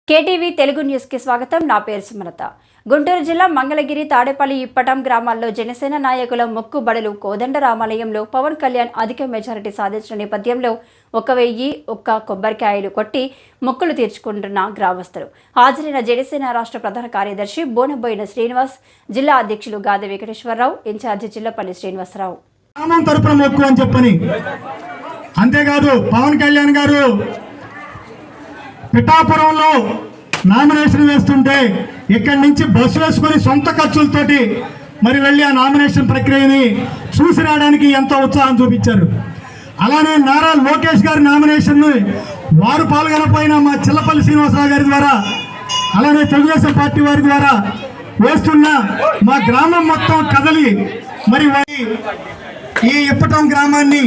KTV Telugu news కి స్వాగతం. నా పేరు సుమలత. గుంటూరు జిల్లా మంగళగిరి, తాడేపల్లి, ఇప్పటం గ్రామాల్లో జనసేన నాయకుల మొక్కుబడులు కోదండరామాలయంలో పవన్ కళ్యాణ్ అధిక మెజారిటీ సాధించిన నేపథ్యంలో 1001 కొబ్బరికాయలు కొట్టి మొక్కులు తీర్చుకుంటున్న గ్రామస్తులు. హాజరైన జనసేన రాష్ట్ర ప్రధాన కార్యదర్శి బోనబోయిన శ్రీనివాస్, జిల్లా అధ్యక్షులు గాది వెంకటేశ్వరరావు, ఇన్ఛార్జి జిల్లపల్లి శ్రీనివాసరావు. అంతేకాదు పవన్ కళ్యాణ్ గారు పిఠాపురంలో నామినేషన్ వేస్తుంటే ఇక్కడి నుంచి బస్సు వేసుకొని సొంత ఖర్చులతోటి మరి వెళ్ళి ఆ నామినేషన్ ప్రక్రియని చూసి రావడానికి ఎంతో ఉత్సాహం చూపించారు. అలానే నారా లోకేష్ గారి నామినేషన్ని వారు పాల్గొనపోయినా మా చిల్లపల్లి శ్రీనివాసరావు గారి ద్వారా, అలానే తెలుగుదేశం పార్టీ వారి ద్వారా వేస్తున్న మా గ్రామం మొత్తం కదలి మరి ఈ ఇప్పటం గ్రామాన్ని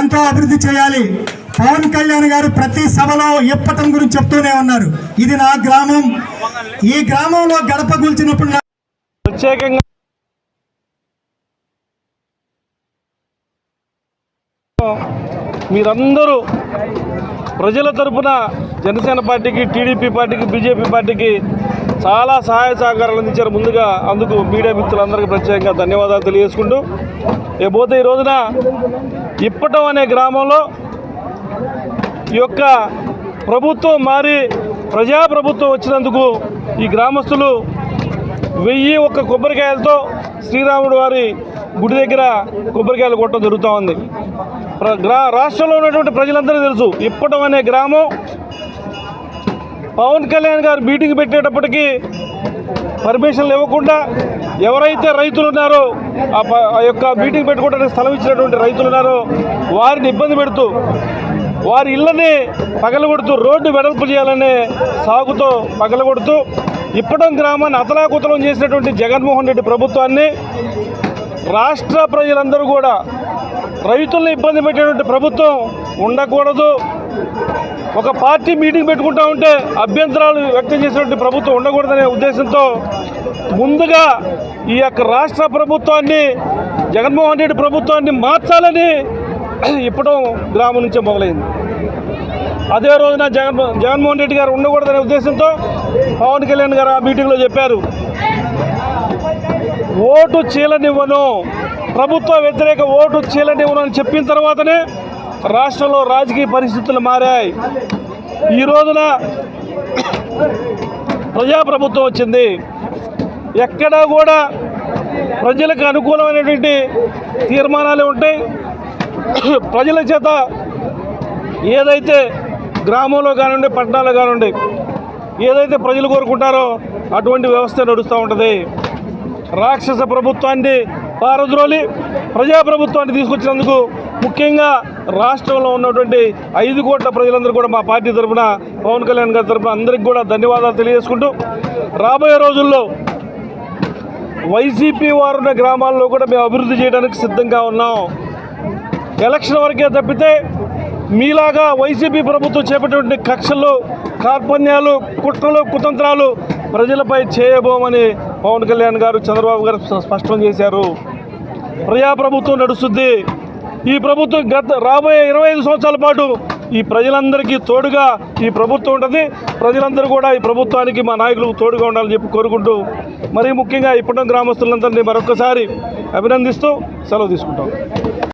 ఎంతో అభివృద్ధి చేయాలి. పవన్ కళ్యాణ్ గారు ప్రతి సభలో ఇప్పటం గురించి చెప్తూనే ఉన్నారు. ఇది నా గ్రామం, ఈ గ్రామంలో గడప కూల్చినప్పుడు ప్రత్యేకంగా మీరందరూ ప్రజల తరపున జనసేన పార్టీకి, టీడీపీ పార్టీకి, బీజేపీ పార్టీకి చాలా సహాయ సహకారాలు అందించారు. ముందుగా అందుకు మీడియా మిత్రులందరికీ ప్రత్యేకంగా ధన్యవాదాలు తెలియజేసుకుంటూ, లేకపోతే ఈ రోజున ఇప్పటం అనే గ్రామంలో ఈ యొక్క ప్రభుత్వం మారి ప్రజాప్రభుత్వం వచ్చినందుకు ఈ గ్రామస్తులు 1001 కొబ్బరికాయలతో శ్రీరాముడు వారి గుడి దగ్గర కొబ్బరికాయలు కొట్టడం జరుగుతూ ఉంది. రాష్ట్రంలో ఉన్నటువంటి ప్రజలందరూ తెలుసు, ఇప్పటం అనే గ్రామం పవన్ కళ్యాణ్ గారు మీటింగ్ పెట్టేటప్పటికీ పర్మిషన్లు ఇవ్వకుండా ఎవరైతే రైతులు ఉన్నారో ఆ యొక్క మీటింగ్ పెట్టుకోవడానికి స్థలం ఇచ్చినటువంటి రైతులు ఉన్నారో వారిని ఇబ్బంది పెడుతూ, వారి ఇళ్ళని పగలగొడుతూ, రోడ్డు వెడల్పు చేయాలనే సాగుతో పగలగొడుతూ ఇప్పటం గ్రామాన్ని అతలాకుతలం చేసినటువంటి జగన్మోహన్ రెడ్డి ప్రభుత్వాన్ని రాష్ట్ర ప్రజలందరూ కూడా రైతులను ఇబ్బంది పెట్టేటువంటి ప్రభుత్వం ఉండకూడదు. ఒక పార్టీ మీటింగ్ పెట్టుకుంటా ఉంటే అభ్యంతరాలు వ్యక్తం చేసినటువంటి ప్రభుత్వం ఉండకూడదనే ఉద్దేశంతో ముందుగా ఈ యొక్క రాష్ట్ర ప్రభుత్వాన్ని, జగన్మోహన్ రెడ్డి ప్రభుత్వాన్ని మార్చాలని ఇప్పటం గ్రామం నుంచే మొదలైంది. అదే రోజున జగన్మోహన్ రెడ్డి గారు ఉండకూడదనే ఉద్దేశంతో పవన్ కళ్యాణ్ గారు ఆ మీటింగ్లో చెప్పారు, ఓటు చీలనివ్వను, ప్రభుత్వ వ్యతిరేక ఓటు చీలనివ్వను అని చెప్పిన తర్వాతనే రాష్ట్రంలో రాజకీయ పరిస్థితులు మారాయి. ఈ రోజున ప్రజాప్రభుత్వం వచ్చింది. ఎక్కడా కూడా ప్రజలకు అనుకూలమైనటువంటి తీర్మానాలు ఉంటాయి. ప్రజల చేత ఏదైతే గ్రామంలో కానివ్వండి, పట్టణాల్లో కానివ్వండి, ఏదైతే ప్రజలు కోరుకుంటారో అటువంటి వ్యవస్థ నడుస్తూ ఉంటుంది. రాక్షస ప్రభుత్వాన్ని పారద్రోలి ప్రజాప్రభుత్వాన్ని తీసుకొచ్చినందుకు ముఖ్యంగా రాష్ట్రంలో ఉన్నటువంటి 5 కోట్ల ప్రజలందరూ కూడా మా పార్టీ తరఫున, పవన్ కళ్యాణ్ గారి తరఫున అందరికీ కూడా ధన్యవాదాలు తెలియజేసుకుంటూ, రాబోయే రోజుల్లో వైసీపీ వారున్న గ్రామాల్లో కూడా మేము అభివృద్ధి చేయడానికి సిద్ధంగా ఉన్నాం. ఎలక్షన్ వరకే తప్పితే మీలాగా వైసీపీ ప్రభుత్వం చేపట్టినటువంటి కక్షలు, కార్పణ్యాలు, కుట్రలు, కుతంత్రాలు ప్రజలపై చేయబోమని పవన్ కళ్యాణ్ గారు, చంద్రబాబు గారు స్పష్టం చేశారు. ప్రజాప్రభుత్వం నడుస్తుంది. ఈ ప్రభుత్వం రాబోయే 25 సంవత్సరాల పాటు ఈ ప్రజలందరికీ తోడుగా ఈ ప్రభుత్వం ఉంటుంది. ప్రజలందరూ కూడా ఈ ప్రభుత్వానికి, మా నాయకులకు తోడుగా ఉండాలని చెప్పి కోరుకుంటూ, మరీ ముఖ్యంగా ఇప్పటం గ్రామస్తులందరినీ మరొకసారి అభినందిస్తూ సెలవు తీసుకుంటాం.